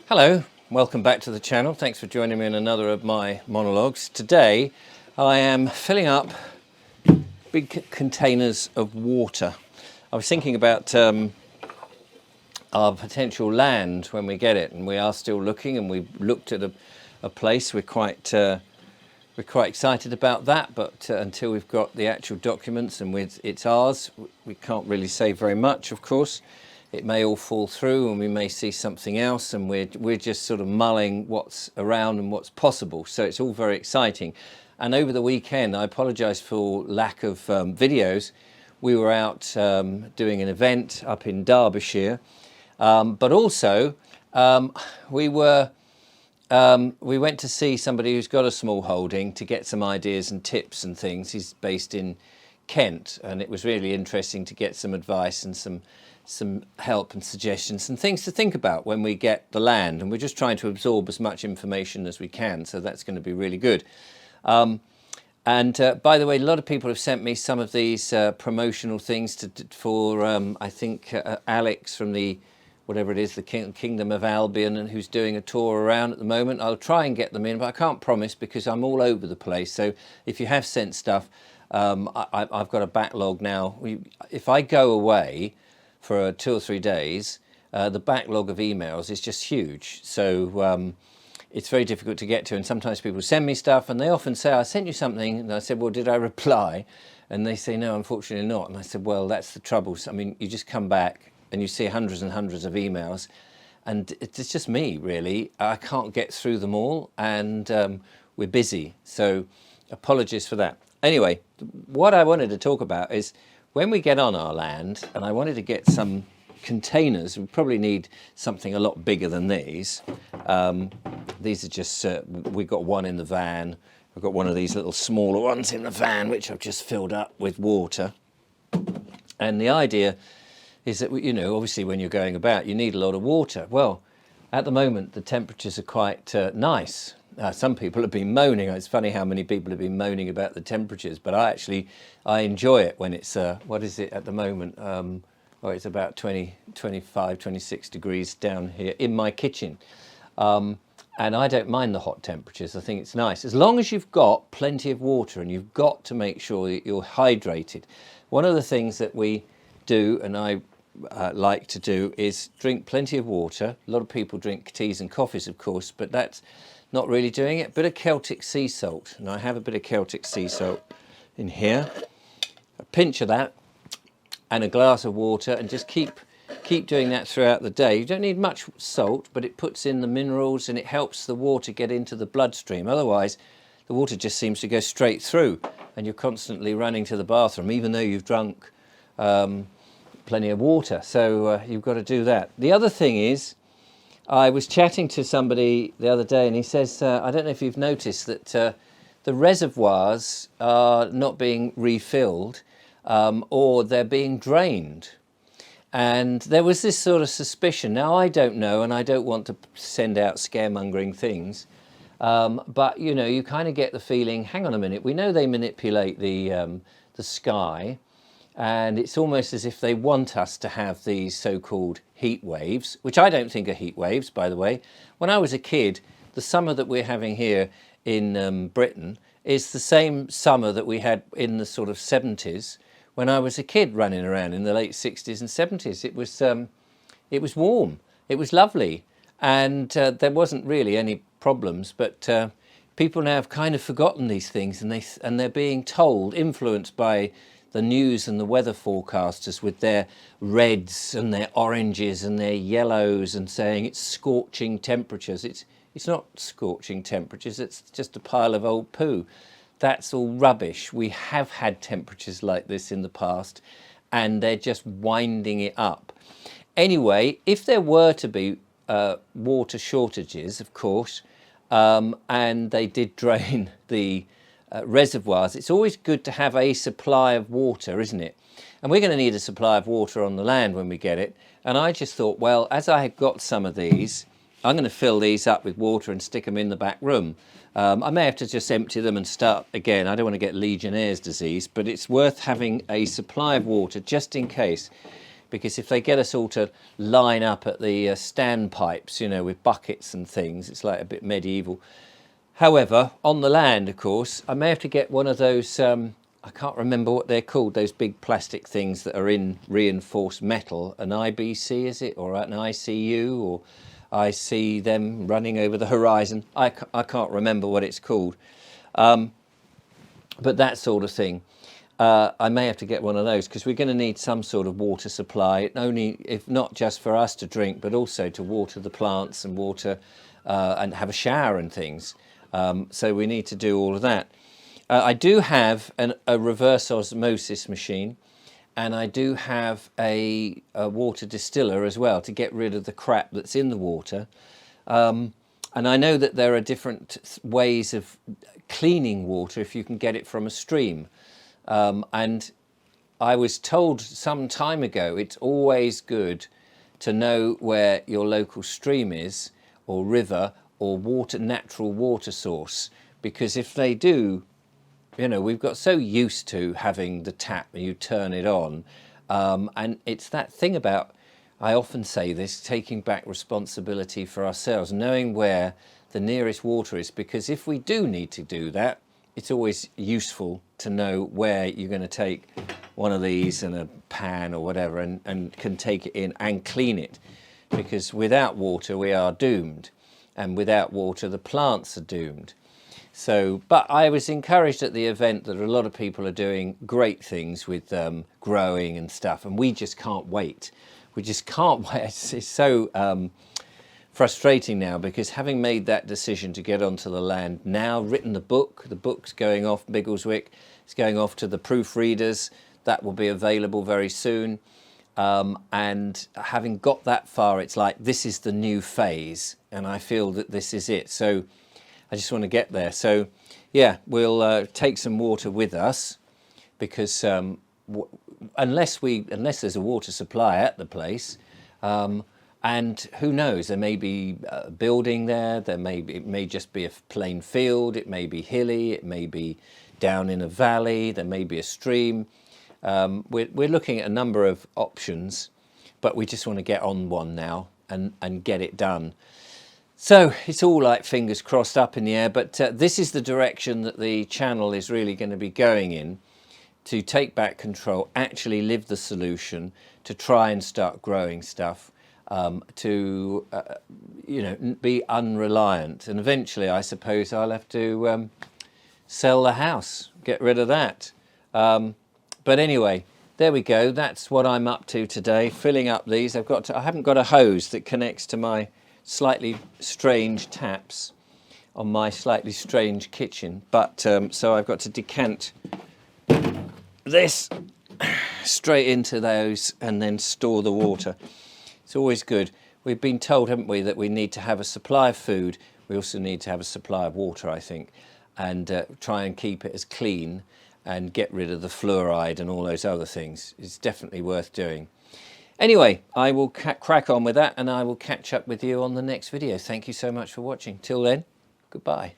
Hello, welcome back to the channel. Thanks for joining me in another of my monologues. Today I am filling up big containers of water. I was thinking about our potential land when we get it, and we are still looking, and we've looked at a place. We're quite excited about that, but until we've got the actual documents and it's ours, we can't really say very much, of course. It may all fall through and we may see something else, and we're just sort of mulling what's around and what's possible. So it's all very exciting. And over the weekend, I apologise for lack of videos. We were out doing an event up in Derbyshire, but also we went to see somebody who's got a small holding to get some ideas and tips and things. He's based in Kent, and it was really interesting to get some advice and some help and suggestions and things to think about when we get the land. And we're just trying to absorb as much information as we can, so that's going to be really good. By the way, a lot of people have sent me some of these promotional things for I think Alex from the whatever it is, the Kingdom of Albion, and who's doing a tour around at the moment. I'll try and get them in, but I can't promise because I'm all over the place. So if you have sent stuff, I've got a backlog now. If I go away for 2 or 3 days, the backlog of emails is just huge. So it's very difficult to get to, and sometimes people send me stuff and they often say, I sent you something, and I said, well, did I reply? And they say, no, unfortunately not. And I said, well, that's the trouble. I mean, you just come back and you see hundreds and hundreds of emails, and it's just me, really. I can't get through them all, and we're busy. So apologies for that. Anyway, what I wanted to talk about is when we get on our land, and I wanted to get some containers. We probably need something a lot bigger than these. These are just, we've got one in the van. I've got one of these little smaller ones in the van, which I've just filled up with water. And the idea is that, you know, obviously when you're going about, you need a lot of water. Well, at the moment, the temperatures are quite nice. Some people have been moaning. It's funny how many people have been moaning about the temperatures, but I enjoy it when it's, what is it at the moment? Well, it's about 20, 25, 26 degrees down here in my kitchen. And I don't mind the hot temperatures. I think it's nice. As long as you've got plenty of water, and you've got to make sure that you're hydrated. One of the things that we do, and I like to do, is drink plenty of water. A lot of people drink teas and coffees, of course, but that's not really doing it. A bit of Celtic sea salt, and I have a bit of Celtic sea salt in here. A pinch of that and a glass of water, and just keep doing that throughout the day. You don't need much salt, but it puts in the minerals and it helps the water get into the bloodstream. Otherwise, the water just seems to go straight through, and you're constantly running to the bathroom, even though you've drunk plenty of water. So you've got to do that. The other thing is, I was chatting to somebody the other day, and he says, I don't know if you've noticed that the reservoirs are not being refilled, or they're being drained. And there was this sort of suspicion. Now, I don't know, and I don't want to send out scaremongering things, but, you know, you kind of get the feeling, hang on a minute, we know they manipulate the sky, and it's almost as if they want us to have these so-called heat waves, which I don't think are heat waves, by the way. When I was a kid, the summer that we're having here in Britain is the same summer that we had in the sort of 70s when I was a kid running around in the late 60s and 70s. It was warm, it was lovely, and there wasn't really any problems, but people now have kind of forgotten these things, and they're being told, influenced by the news and the weather forecasters with their reds and their oranges and their yellows, and saying it's scorching temperatures. It's not scorching temperatures, it's just a pile of old poo. That's all rubbish. We have had temperatures like this in the past, and they're just winding it up. Anyway, if there were to be water shortages, of course, and they did drain the reservoirs, it's always good to have a supply of water, isn't it? And we're going to need a supply of water on the land when we get it. And I just thought, well, as I have got some of these, I'm going to fill these up with water and stick them in the back room. I may have to just empty them and start again. I don't want to get Legionnaire's disease, but it's worth having a supply of water just in case. because if they get us all to line up at the standpipes, you know, with buckets and things, it's like a bit medieval. However, on the land, of course, I may have to get one of those, I can't remember what they're called, those big plastic things that are in reinforced metal, an IBC is it, or an ICU, or I see them running over the horizon. I can't remember what it's called, but that sort of thing. I may have to get one of those because we're going to need some sort of water supply, only if not just for us to drink, but also to water the plants and water and have a shower and things. So we need to do all of that. I do have a reverse osmosis machine, and I do have a water distiller as well to get rid of the crap that's in the water. And I know that there are different ways of cleaning water if you can get it from a stream. And I was told some time ago it's always good to know where your local stream is, or river, or natural water source, because if they do, you know, we've got so used to having the tap and you turn it on, and it's that thing about, I often say this, taking back responsibility for ourselves, knowing where the nearest water is, because if we do need to do that, it's always useful to know where you're going to take one of these and a pan or whatever, and can take it in and clean it, because without water we are doomed, and without water the plants are doomed. So, but I was encouraged at the event that a lot of people are doing great things with growing and stuff, and we just can't wait. We just can't wait. It's so frustrating now, because having made that decision to get onto the land now, written the book's going off, Biggleswick, it's going off to the proofreaders, that will be available very soon. And having got that far, it's like, this is the new phase, and I feel that this is it. So I just want to get there. So yeah, we'll take some water with us, because unless there's a water supply at the place, and who knows, there may be a building there, it may just be a plain field, it may be hilly, it may be down in a valley, there may be a stream. We're looking at a number of options, but we just want to get on one now and get it done. So it's all like fingers crossed up in the air, but this is the direction that the channel is really going to be going in, to take back control, actually live the solution, to try and start growing stuff, to you know, be unreliant. And eventually I suppose I'll have to sell the house, get rid of that. But anyway, there we go. That's what I'm up to today, filling up these. I haven't got a hose that connects to my slightly strange taps on my slightly strange kitchen, but so I've got to decant this straight into those and then store the water. It's always good. We've been told, haven't we, that we need to have a supply of food. We also need to have a supply of water, I think, and try and keep it as clean and get rid of the fluoride and all those other things. It's definitely worth doing. Anyway, I will crack on with that, and I will catch up with you on the next video. Thank you so much for watching. Till then, goodbye.